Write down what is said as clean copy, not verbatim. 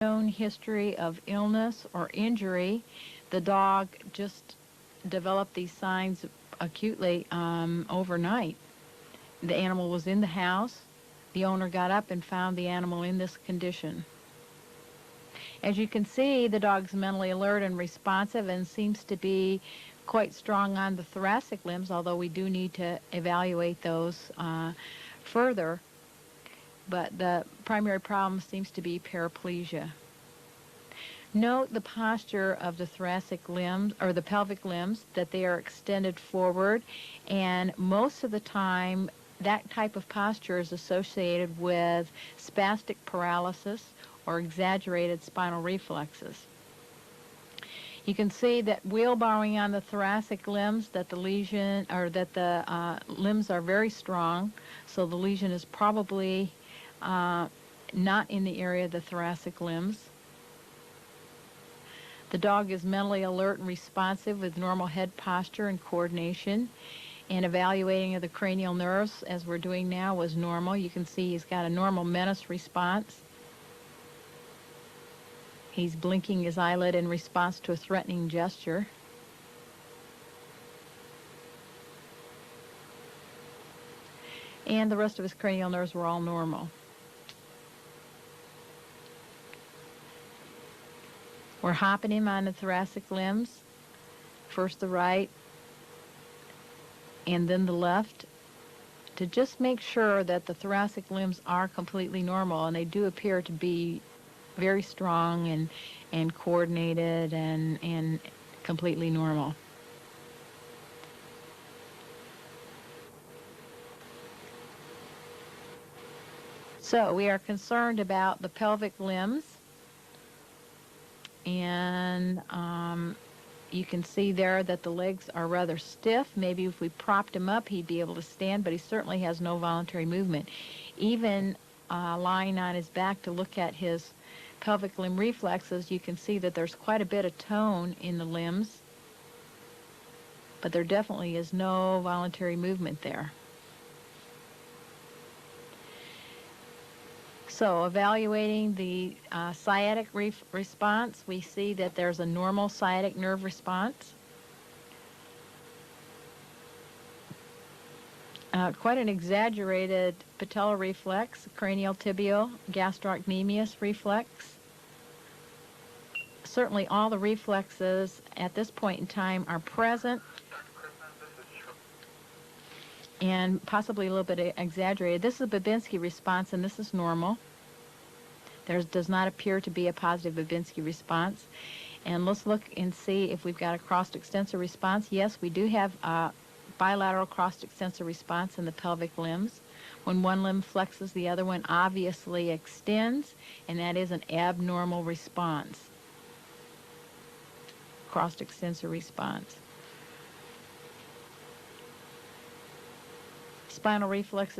known history of illness or injury. The dog just developed these signs acutely overnight. The animal was in the house. The owner got up and found the animal in this condition. As you can see, the dog's mentally alert and responsive and seems to be quite strong on the thoracic limbs, although we do need to evaluate those further. But the primary problem seems to be paraplegia. Note the posture of the thoracic limbs or the pelvic limbs, that they are extended forward, and most of the time that type of posture is associated with spastic paralysis or exaggerated spinal reflexes. You can see that wheelbarrowing on the thoracic limbs, that the lesion or that the limbs are very strong, so the lesion is probably not in the area of the thoracic limbs. The dog is mentally alert and responsive with normal head posture and coordination. And evaluating of the cranial nerves, as we're doing now, was normal. You can see he's got a normal menace response. He's blinking his eyelid in response to a threatening gesture. And the rest of his cranial nerves were all normal. We're hopping him on the thoracic limbs, first the right and then the left, to just make sure that the thoracic limbs are completely normal, and they do appear to be very strong and coordinated and completely normal. So we are concerned about the pelvic limbs, and you can see there that the legs are rather stiff. Maybe if we propped him up, he'd be able to stand, but he certainly has no voluntary movement. Even lying on his back to look at his pelvic limb reflexes, you can see that there's quite a bit of tone in the limbs, but there definitely is no voluntary movement there. So evaluating the sciatic response, we see that there's a normal sciatic nerve response. Quite an exaggerated patellar reflex, cranial tibial gastrocnemius reflex. Certainly all the reflexes at this point in time are present and possibly a little bit exaggerated. This is a Babinski response, and this is normal. There does not appear to be a positive Babinski response. And let's look and see if we've got a crossed extensor response. Yes, we do have a bilateral crossed extensor response in the pelvic limbs. When one limb flexes, the other one obviously extends, and that is an abnormal response. Crossed extensor response. Spinal reflexes